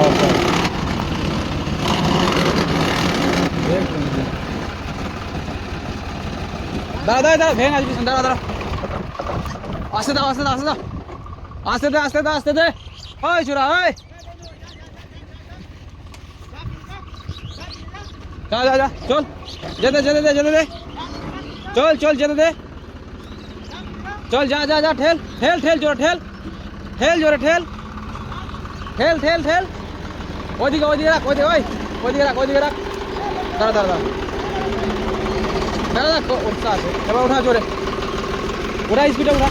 অবস্থা। দাঁড়া দাঁড়া দাঁড়া, ভেঙে আসবি, দাঁড়া দাঁড়া, আসতে দাও আসতে দাও আসতে দাও, আসতে দে আসতে দে আসতে দে। ওই চূড়া ওই, যা যা যা, চল যেতে যেতে দে যেতে দে, চল চল যেতে দে, চল যা যা যা, ঠেল ঠেল ঠেল জোরে ঠেল, ঠেল জোরে ঠেল, ঠেল ঠেল ঠেল, ওইদিকে ওইদিকে রাখ, ওইদিকে ওই ওইদিকে রাখ, ওইদিকে রাখ, দাঁড়া দাঁড়া দাঁড়া দাঁড়া দাঁড়া, উঠতে আছে এবার, ওঠা জোরে, ওঠা স্পিডে ওঠা।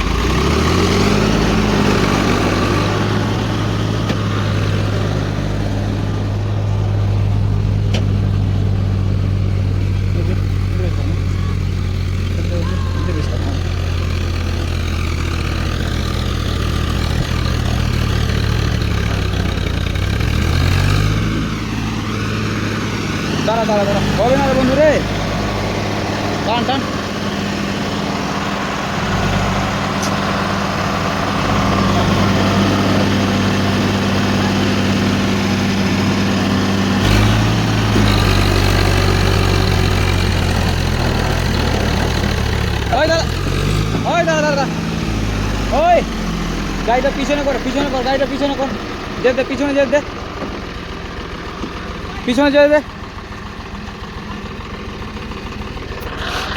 দাঁড়া দাঁড়া দাঁড়া, হবে না রে বন্ধু রে, টান টান। ওই দাদা, ওই দাদা দাদা, ওই গাড়িটা পিছনে কর, পিছনে কর, গাড়িটা পিছনে কর, যেতে পিছনে যেতে দে, পিছনে যেতে দে।